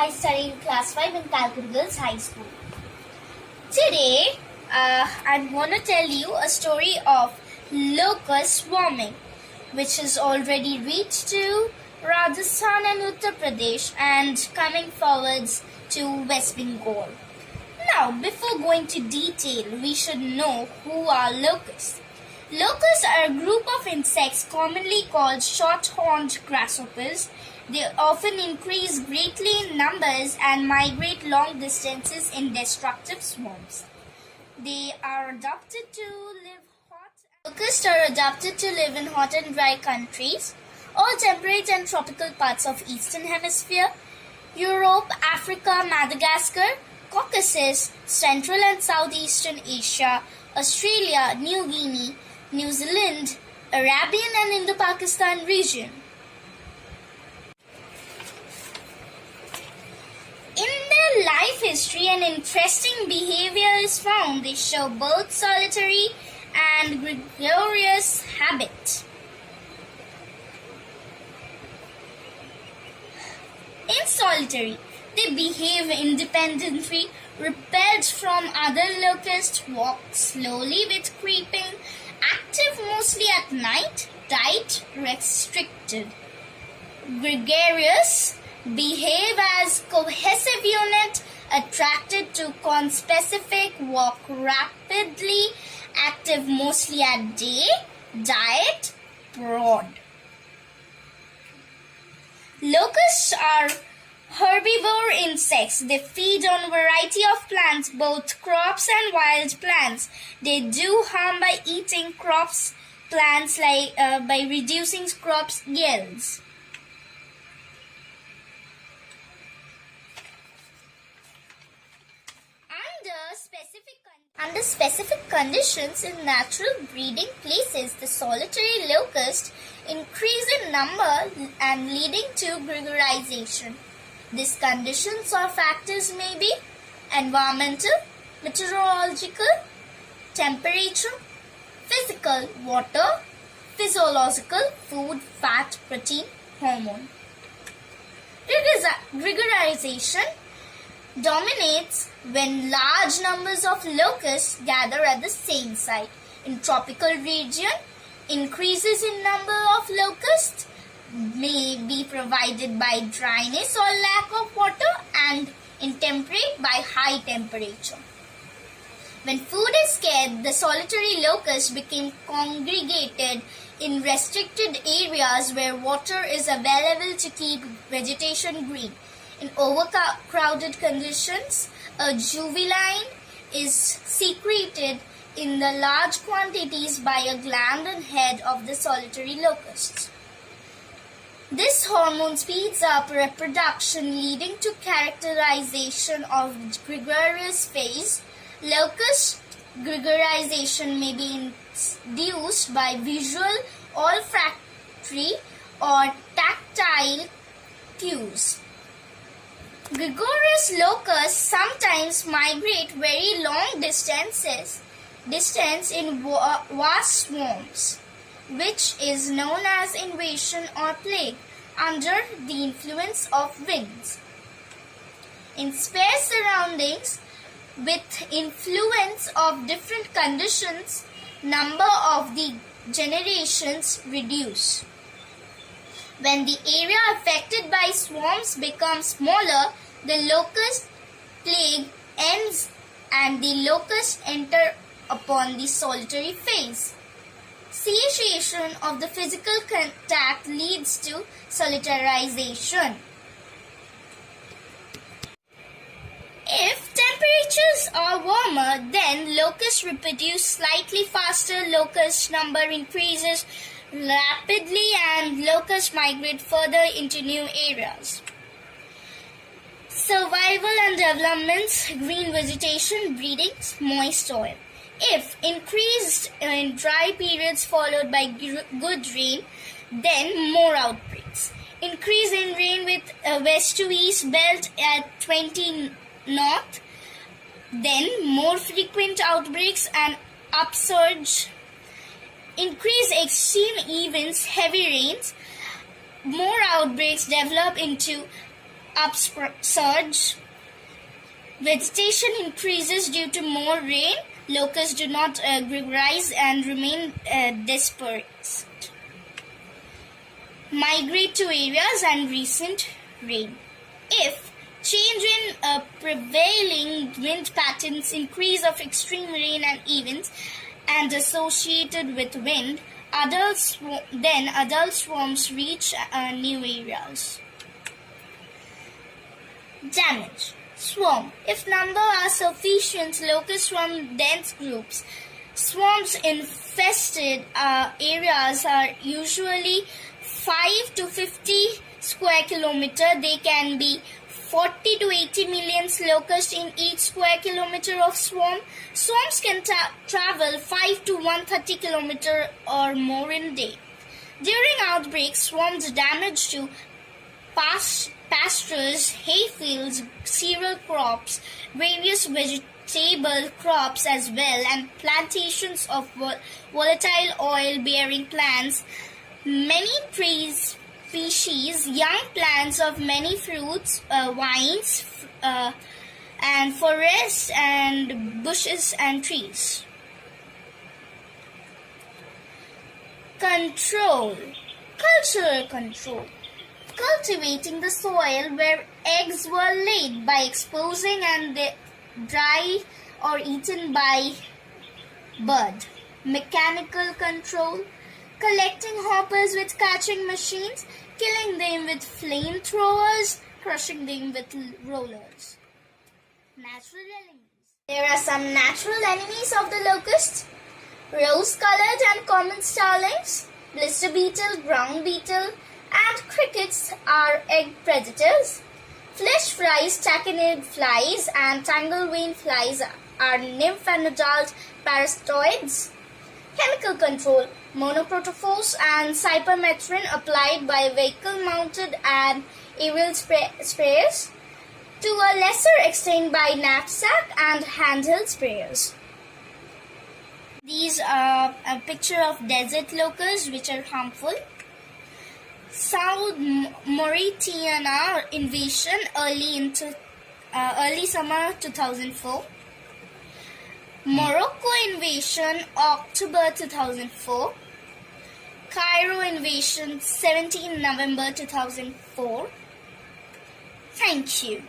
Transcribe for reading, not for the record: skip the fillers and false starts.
I study in class 5 in Calcutta Girls High School. Today, I'm going to tell you a story of locust swarming, which has already reached to Rajasthan and Uttar Pradesh and coming forwards to West Bengal. Now, before going to detail, we should know who are locusts. Locusts are a group of insects commonly called short-horned grasshoppers. They often increase greatly in numbers and migrate long distances in destructive swarms. They are adapted to live hot. Locusts are adapted to live in hot and dry countries, all temperate and tropical parts of Eastern Hemisphere, Europe, Africa, Madagascar, Caucasus, Central and Southeastern Asia, Australia, New Guinea, New Zealand, Arabian and Indo-Pakistan region. In their life history, an interesting behavior is found. They show both solitary and gregarious habit. In solitary, they behave independently, repelled from other locusts, walk slowly with creeping, active mostly at night, diet restricted. Gregarious, behave as cohesive unit, attracted to conspecific, walk rapidly, active mostly at day, diet broad. Locusts are herbivore insects. They feed on a variety of plants, both crops and wild plants. They do harm by eating plants by reducing crops yields. Under specific conditions in natural breeding places, the solitary locust increase in number and leading to gregarization. These conditions or factors may be environmental, meteorological, temperature, physical, water, physiological, food, fat, protein, hormone. Gregarization dominates when large numbers of locusts gather at the same site. In tropical region, increases in number of locusts may be provided by dryness or lack of water, and in temperate by high temperature. When food is scarce, the solitary locusts become congregated in restricted areas where water is available to keep vegetation green. In overcrowded conditions, a juveline is secreted in the large quantities by a gland and head of the solitary locusts. This hormone speeds up reproduction, leading to characterization of gregarious phase. Locust gregarization may be induced by visual, olfactory, or tactile cues. Gregarious locusts sometimes migrate very long distance in vast swarms, which is known as invasion or plague, under the influence of winds. In sparse surroundings, with influence of different conditions, number of the generations reduce. When the area affected by swarms becomes smaller, the locust plague ends and the locusts enter upon the solitary phase. Cessation of the physical contact leads to solitarization. If temperatures are warmer, then locusts reproduce slightly faster, locust number increases rapidly, and locusts migrate further into new areas. Survival and developments: green vegetation, breeding, moist soil. If increased in dry periods followed by good rain, then more outbreaks. Increase in rain with west to east belt at 20 north, then more frequent outbreaks and upsurge. Increase extreme events, heavy rains, more outbreaks develop into upsurge. Vegetation increases due to more rain. Locusts do not gregarize and remain dispersed. Migrate to areas and recent rain. If change in prevailing wind patterns, increase of extreme rain and events, and associated with wind, adult swarms reach new areas. Damage. Swarm. If number are sufficient, locusts form dense groups. Swarms infested areas are usually 5 to 50 square kilometer. They can be 40 to 80 million locusts in each square kilometer of swarm. Swarms can travel 5 to 130 kilometer or more in a day. During outbreaks, swarms damage to pastures, hayfields, cereal crops, various vegetable crops as well, and plantations of volatile oil-bearing plants. Many trees species, young plants of many fruits, vines, and forests and bushes and trees. Control. Cultural control. Cultivating the soil where eggs were laid by exposing and dry or eaten by bird. Mechanical control. Collecting hoppers with catching machines, killing them with flamethrowers, crushing them with rollers. Natural enemies. There are some natural enemies of the locust: rose-colored and common starlings, blister beetle, ground beetle, and crickets are egg predators. Flesh flies, tachinid flies, and tangle-vein flies are nymph and adult parasitoids. Chemical control. Monoprotophos and cypermethrin applied by vehicle-mounted and aerial sprayers. To a lesser extent by knapsack and handheld sprayers. These are a picture of desert locusts which are harmful. South Mauritania invasion early summer 2004. Morocco invasion October 2004. Cairo invasion 17 November 2004. Thank you.